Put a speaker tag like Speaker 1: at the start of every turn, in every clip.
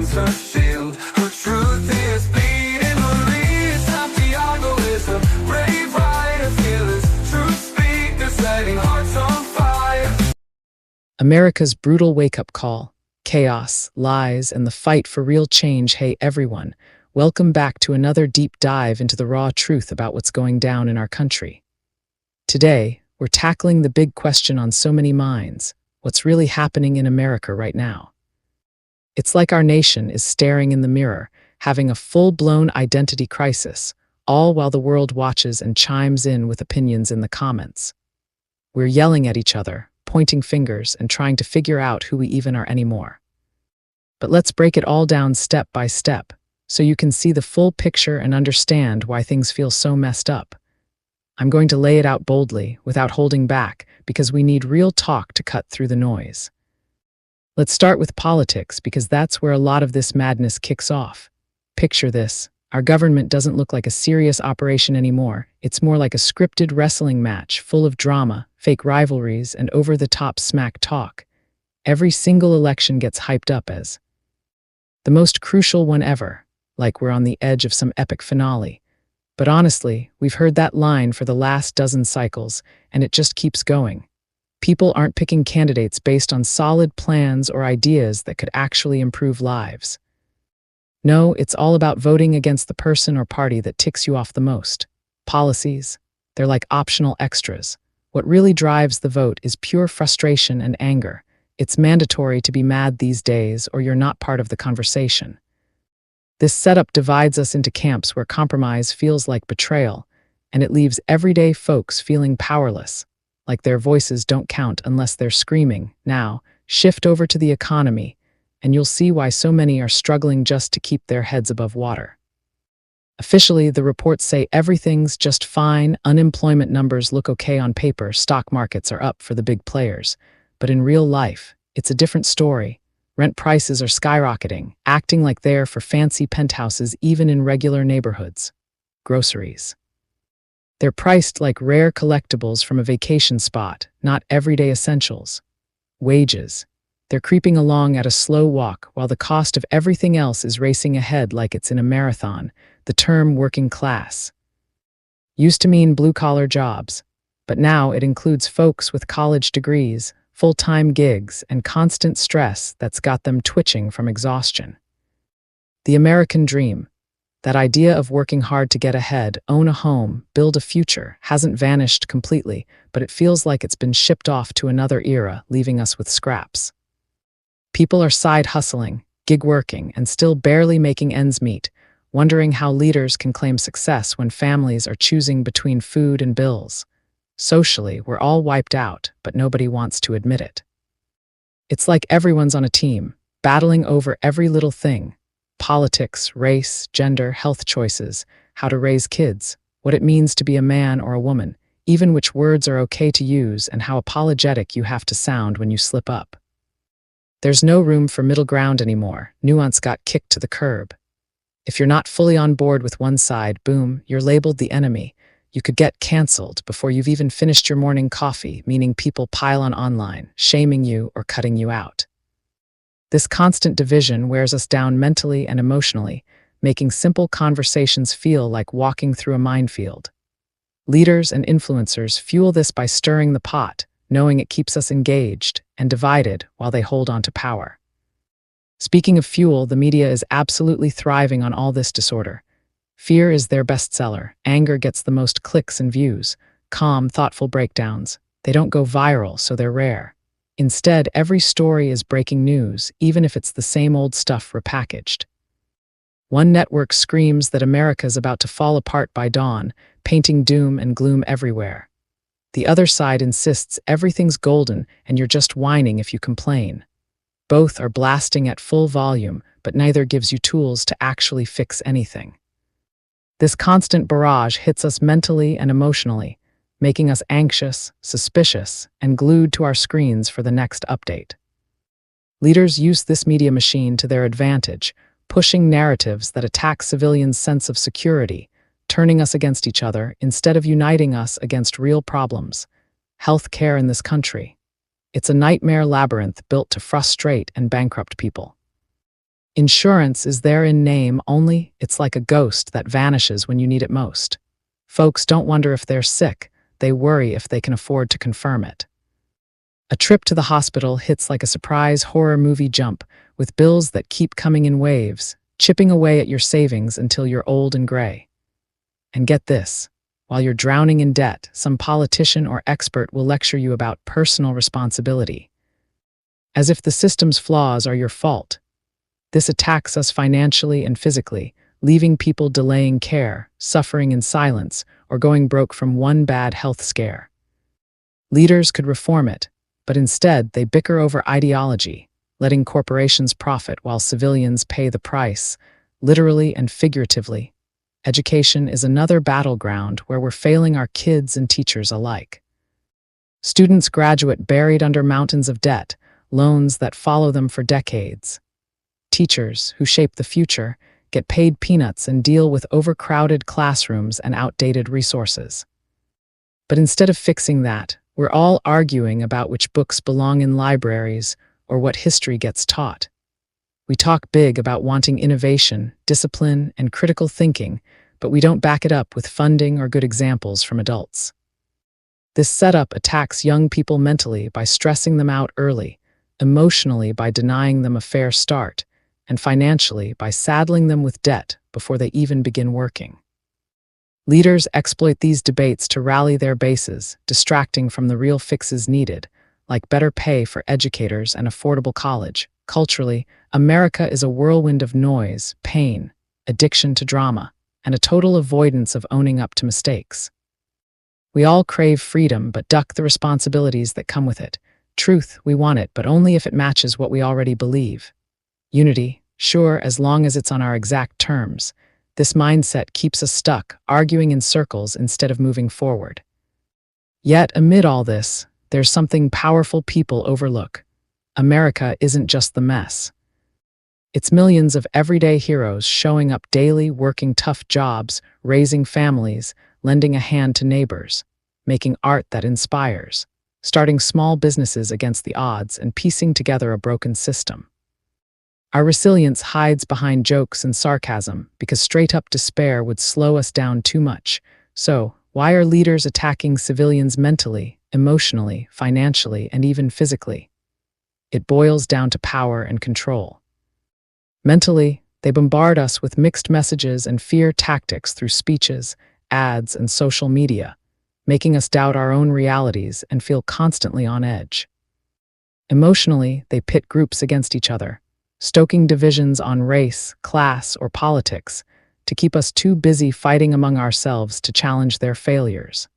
Speaker 1: becomes her shield. Her truth is bleeding. Marie Santiago is a brave rider, fearless truth speaker, setting hearts on fire.
Speaker 2: America's brutal wake-up call. Chaos, lies, and the fight for real change. Hey everyone, welcome back to another deep dive into the raw truth about what's going down in our country. Today, we're tackling the big question on so many minds: what's really happening in America right now? It's like our nation is staring in the mirror, having a full-blown identity crisis, all while the world watches and chimes in with opinions in the comments. We're yelling at each other, pointing fingers, and trying to figure out who we even are anymore. But let's break it all down step by step, so you can see the full picture and understand why things feel so messed up. I'm going to lay it out boldly, without holding back, because we need real talk to cut through the noise. Let's start with politics, because that's where a lot of this madness kicks off. Picture this: our government doesn't look like a serious operation anymore. It's more like a scripted wrestling match, full of drama, fake rivalries, and over-the-top smack talk. Every single election gets hyped up as the most crucial one ever, like we're on the edge of some epic finale. But honestly, we've heard that line for the last dozen cycles, and it just keeps going. People aren't picking candidates based on solid plans or ideas that could actually improve lives. No, it's all about voting against the person or party that ticks you off the most. Policies, they're like optional extras. What really drives the vote is pure frustration and anger. It's mandatory to be mad these days, or you're not part of the conversation. This setup divides us into camps where compromise feels like betrayal, and it leaves everyday folks feeling powerless, like their voices don't count unless they're screaming. Now, shift over to the economy, and you'll see why so many are struggling just to keep their heads above water. Officially, the reports say everything's just fine, unemployment numbers look okay on paper, stock markets are up for the big players. But in real life, it's a different story. Rent prices are skyrocketing, acting like they're for fancy penthouses even in regular neighborhoods. Groceries, they're priced like rare collectibles from a vacation spot, not everyday essentials. Wages, they're creeping along at a slow walk while the cost of everything else is racing ahead like it's in a marathon. The term working class used to mean blue-collar jobs, but now it includes folks with college degrees, full-time gigs, and constant stress that's got them twitching from exhaustion. The American dream, that idea of working hard to get ahead, own a home, build a future, hasn't vanished completely, but it feels like it's been shipped off to another era, leaving us with scraps. People are side hustling, gig working, and still barely making ends meet, wondering how leaders can claim success when families are choosing between food and bills. Socially, we're all wiped out, but nobody wants to admit it. It's like everyone's on a team, battling over every little thing: politics, race, gender, health choices, how to raise kids, what it means to be a man or a woman, even which words are okay to use and how apologetic you have to sound when you slip up. There's no room for middle ground anymore. Nuance got kicked to the curb. If you're not fully on board with one side, boom, you're labeled the enemy. You could get canceled before you've even finished your morning coffee, meaning people pile on online, shaming you or cutting you out. This constant division wears us down mentally and emotionally, making simple conversations feel like walking through a minefield. Leaders and influencers fuel this by stirring the pot, knowing it keeps us engaged and divided while they hold on to power. Speaking of fuel, the media is absolutely thriving on all this disorder. Fear is their bestseller. Anger gets the most clicks and views. Calm, thoughtful breakdowns, they don't go viral, so they're rare. Instead, every story is breaking news, even if it's the same old stuff repackaged. One network screams that America's about to fall apart by dawn, painting doom and gloom everywhere. The other side insists everything's golden and you're just whining if you complain. Both are blasting at full volume, but neither gives you tools to actually fix anything. This constant barrage hits us mentally and emotionally, making us anxious, suspicious, and glued to our screens for the next update. Leaders use this media machine to their advantage, pushing narratives that attack civilians' sense of security, turning us against each other instead of uniting us against real problems. Health care in this country. It's a nightmare labyrinth built to frustrate and bankrupt people. Insurance is there in name only, it's like a ghost that vanishes when you need it most. Folks don't wonder if they're sick, they worry if they can afford to confirm it. A trip to the hospital hits like a surprise horror movie jump, with bills that keep coming in waves, chipping away at your savings until you're old and gray. And get this, while you're drowning in debt, some politician or expert will lecture you about personal responsibility. As if the system's flaws are your fault. This attacks us financially and physically, leaving people delaying care, suffering in silence, or going broke from one bad health scare. Leaders could reform it, but instead they bicker over ideology, letting corporations profit while civilians pay the price, literally and figuratively. Education is another battleground where we're failing our kids and teachers alike. Students graduate buried under mountains of debt, loans that follow them for decades. Teachers, who shape the future, get paid peanuts and deal with overcrowded classrooms and outdated resources. But instead of fixing that, we're all arguing about which books belong in libraries or what history gets taught. We talk big about wanting innovation, discipline, and critical thinking, but we don't back it up with funding or good examples from adults. This setup attacks young people mentally by stressing them out early, emotionally by denying them a fair start, and financially by saddling them with debt before they even begin working. Leaders exploit these debates to rally their bases, distracting from the real fixes needed, like better pay for educators and affordable college. Culturally, America is a whirlwind of noise, pain, addiction to drama, and a total avoidance of owning up to mistakes. We all crave freedom but duck the responsibilities that come with it. Truth, we want it, but only if it matches what we already believe. Unity, sure, as long as it's on our exact terms. This mindset keeps us stuck, arguing in circles instead of moving forward. Yet, amid all this, there's something powerful people overlook. America isn't just the mess. It's millions of everyday heroes showing up daily, working tough jobs, raising families, lending a hand to neighbors, making art that inspires, starting small businesses against the odds, and piecing together a broken system. Our resilience hides behind jokes and sarcasm because straight-up despair would slow us down too much. So, why are leaders attacking civilians mentally, emotionally, financially, and even physically? It boils down to power and control. Mentally, they bombard us with mixed messages and fear tactics through speeches, ads, and social media, making us doubt our own realities and feel constantly on edge. Emotionally, they pit groups against each other, stoking divisions on race, class, or politics to keep us too busy fighting among ourselves to challenge their failures.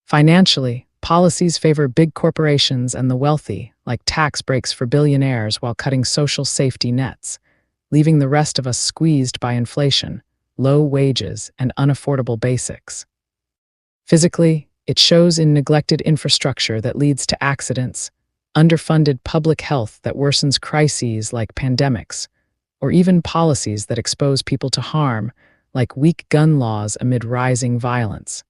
Speaker 2: Financially, policies favor big corporations and the wealthy, like tax breaks for billionaires while cutting social safety nets, leaving the rest of us squeezed by inflation, low wages, and unaffordable basics. Physically, it shows in neglected infrastructure that leads to accidents, underfunded public health that worsens crises like pandemics, or even policies that expose people to harm, like weak gun laws amid rising violence.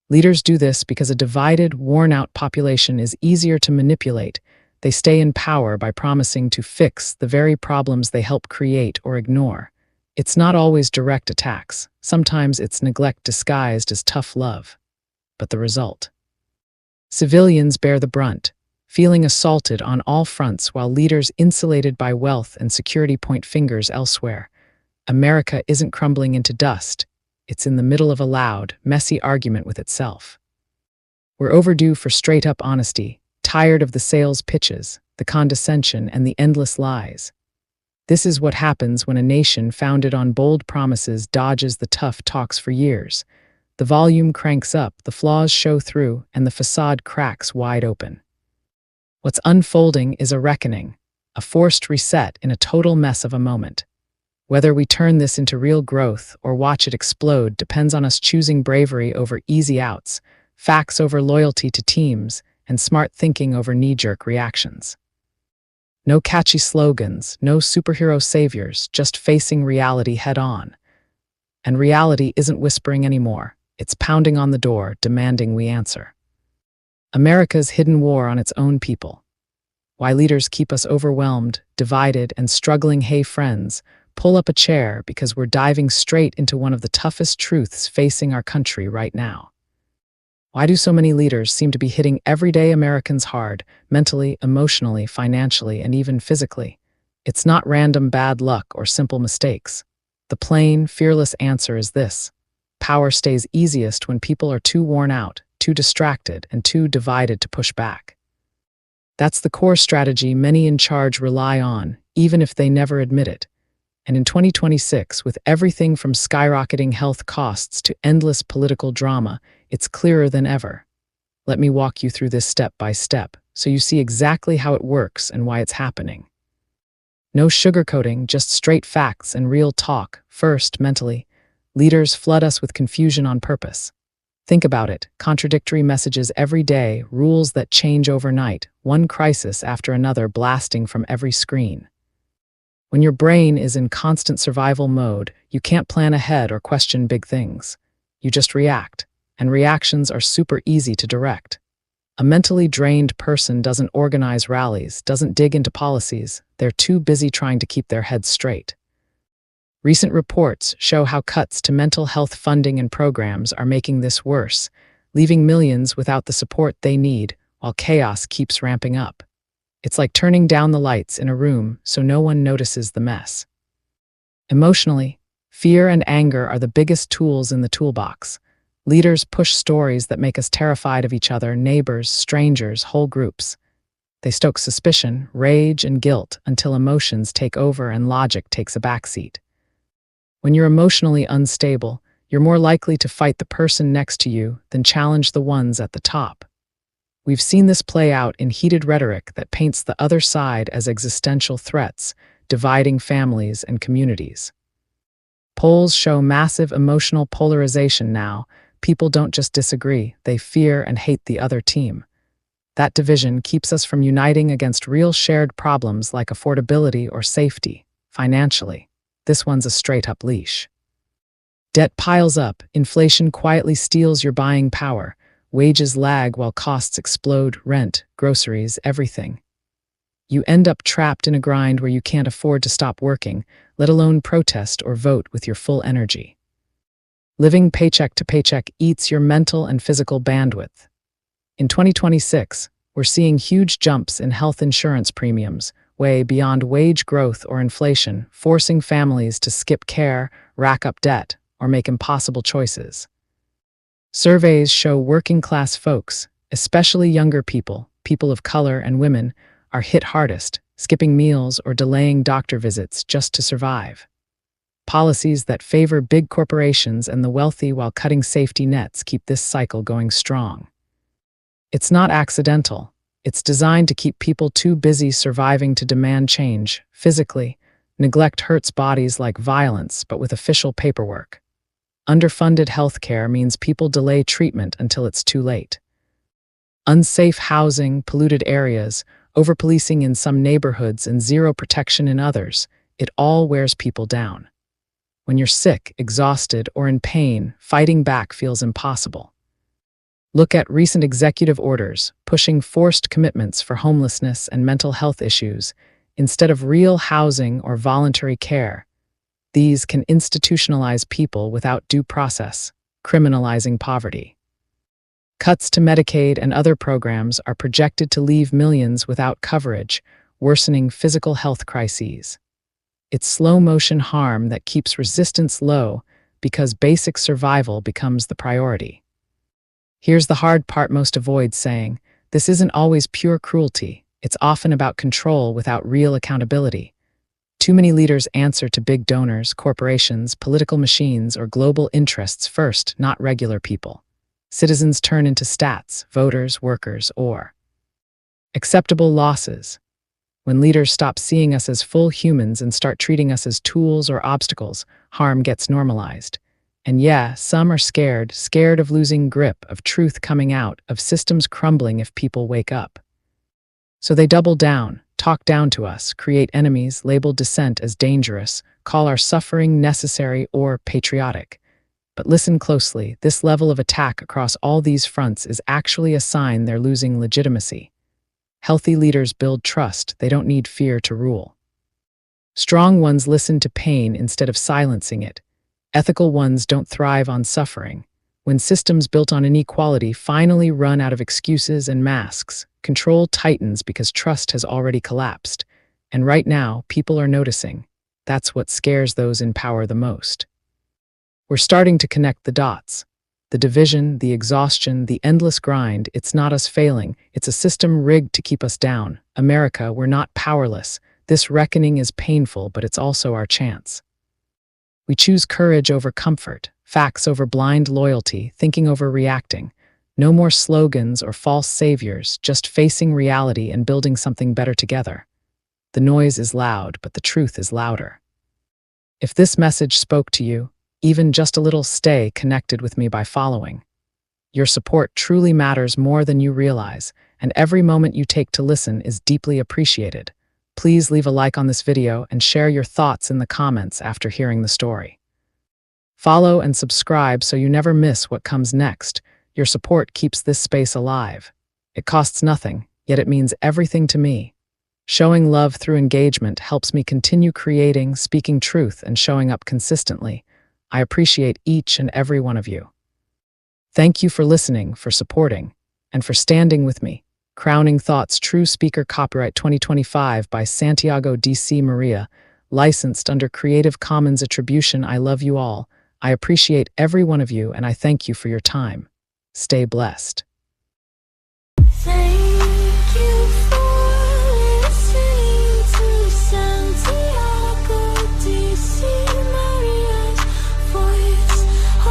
Speaker 2: Leaders do this because a divided, worn-out population is easier to manipulate. They stay in power by promising to fix the very problems they help create or ignore. It's not always direct attacks. Sometimes it's neglect disguised as tough love. But the result? Civilians bear the brunt, feeling assaulted on all fronts while leaders insulated by wealth and security point fingers elsewhere. America isn't crumbling into dust. It's in the middle of a loud, messy argument with itself. We're overdue for straight-up honesty, tired of the sales pitches, the condescension, and the endless lies. This is what happens when a nation founded on bold promises dodges the tough talks for years. The volume cranks up, the flaws show through, and the facade cracks wide open. What's unfolding is a reckoning, a forced reset in a total mess of a moment. Whether we turn this into real growth or watch it explode depends on us choosing bravery over easy outs, facts over loyalty to teams, and smart thinking over knee-jerk reactions. No catchy slogans, no superhero saviors, just facing reality head-on. And reality isn't whispering anymore. It's pounding on the door, demanding we answer. America's hidden war on its own people. Why leaders keep us overwhelmed, divided, and struggling. Hey friends, pull up a chair because we're diving straight into one of the toughest truths facing our country right now. Why do so many leaders seem to be hitting everyday Americans hard, mentally, emotionally, financially, and even physically? It's not random bad luck or simple mistakes. The plain, fearless answer is this: power stays easiest when people are too worn out, too distracted, and too divided to push back. That's the core strategy many in charge rely on, even if they never admit it. And in 2026, with everything from skyrocketing health costs to endless political drama, it's clearer than ever. Let me walk you through this step by step, so you see exactly how it works and why it's happening. No sugarcoating, just straight facts and real talk. First, mentally, leaders flood us with confusion on purpose. Think about it: contradictory messages every day, rules that change overnight, one crisis after another blasting from every screen. When your brain is in constant survival mode, you can't plan ahead or question big things. You just react, and reactions are super easy to direct. A mentally drained person doesn't organize rallies, doesn't dig into policies. They're too busy trying to keep their heads straight. Recent reports show how cuts to mental health funding and programs are making this worse, leaving millions without the support they need while chaos keeps ramping up. It's like turning down the lights in a room so no one notices the mess. Emotionally, fear and anger are the biggest tools in the toolbox. Leaders push stories that make us terrified of each other, neighbors, strangers, whole groups. They stoke suspicion, rage, and guilt until emotions take over and logic takes a backseat. When you're emotionally unstable, you're more likely to fight the person next to you than challenge the ones at the top. We've seen this play out in heated rhetoric that paints the other side as existential threats, dividing families and communities. Polls show massive emotional polarization now. People don't just disagree, they fear and hate the other team. That division keeps us from uniting against real shared problems like affordability or safety. Financially, this one's a straight-up leash. Debt piles up, inflation quietly steals your buying power, wages lag while costs explode, rent, groceries, everything. You end up trapped in a grind where you can't afford to stop working, let alone protest or vote with your full energy. Living paycheck to paycheck eats your mental and physical bandwidth. In 2026, we're seeing huge jumps in health insurance premiums, way beyond wage growth or inflation, forcing families to skip care, rack up debt, or make impossible choices. Surveys show working-class folks, especially younger people, people of color, and women, are hit hardest, skipping meals or delaying doctor visits just to survive. Policies that favor big corporations and the wealthy while cutting safety nets keep this cycle going strong. It's not accidental. It's designed to keep people too busy surviving to demand change. Physically, neglect hurts bodies like violence, but with official paperwork. Underfunded healthcare means people delay treatment until it's too late. Unsafe housing, polluted areas, overpolicing in some neighborhoods, and zero protection in others, it all wears people down. When you're sick, exhausted, or in pain, fighting back feels impossible. Look at recent executive orders pushing forced commitments for homelessness and mental health issues instead of real housing or voluntary care. These can institutionalize people without due process, criminalizing poverty. Cuts to Medicaid and other programs are projected to leave millions without coverage, worsening physical health crises. It's slow-motion harm that keeps resistance low because basic survival becomes the priority. Here's the hard part most avoid saying: this isn't always pure cruelty. It's often about control without real accountability. Too many leaders answer to big donors, corporations, political machines, or global interests first, not regular people. Citizens turn into stats, voters, workers, or acceptable losses. When leaders stop seeing us as full humans and start treating us as tools or obstacles, harm gets normalized. And yeah, some are scared of losing grip, of truth coming out, of systems crumbling if people wake up. So they double down, talk down to us, create enemies, label dissent as dangerous, call our suffering necessary or patriotic. But listen closely, this level of attack across all these fronts is actually a sign they're losing legitimacy. Healthy leaders build trust, they don't need fear to rule. Strong ones listen to pain instead of silencing it. Ethical ones don't thrive on suffering. When systems built on inequality finally run out of excuses and masks, control tightens because trust has already collapsed. And right now, people are noticing. That's what scares those in power the most. We're starting to connect the dots. The division, the exhaustion, the endless grind, it's not us failing. It's a system rigged to keep us down. America, we're not powerless. This reckoning is painful, but it's also our chance. We choose courage over comfort, facts over blind loyalty, thinking over reacting. No more slogans or false saviors, just facing reality and building something better together. The noise is loud, but the truth is louder. If this message spoke to you, even just a little, stay connected with me by following. Your support truly matters more than you realize, and every moment you take to listen is deeply appreciated. Please leave a like on this video and share your thoughts in the comments after hearing the story. Follow and subscribe so you never miss what comes next. Your support keeps this space alive. It costs nothing, yet it means everything to me. Showing love through engagement helps me continue creating, speaking truth, and showing up consistently. I appreciate each and every one of you. Thank you for listening, for supporting, and for standing with me. Crowning Thoughts, True Speaker, copyright 2025 by Santiago D.C. Maria, licensed under Creative Commons Attribution. I love you all. I appreciate every one of you, and I thank you for your time. Stay blessed.
Speaker 3: Say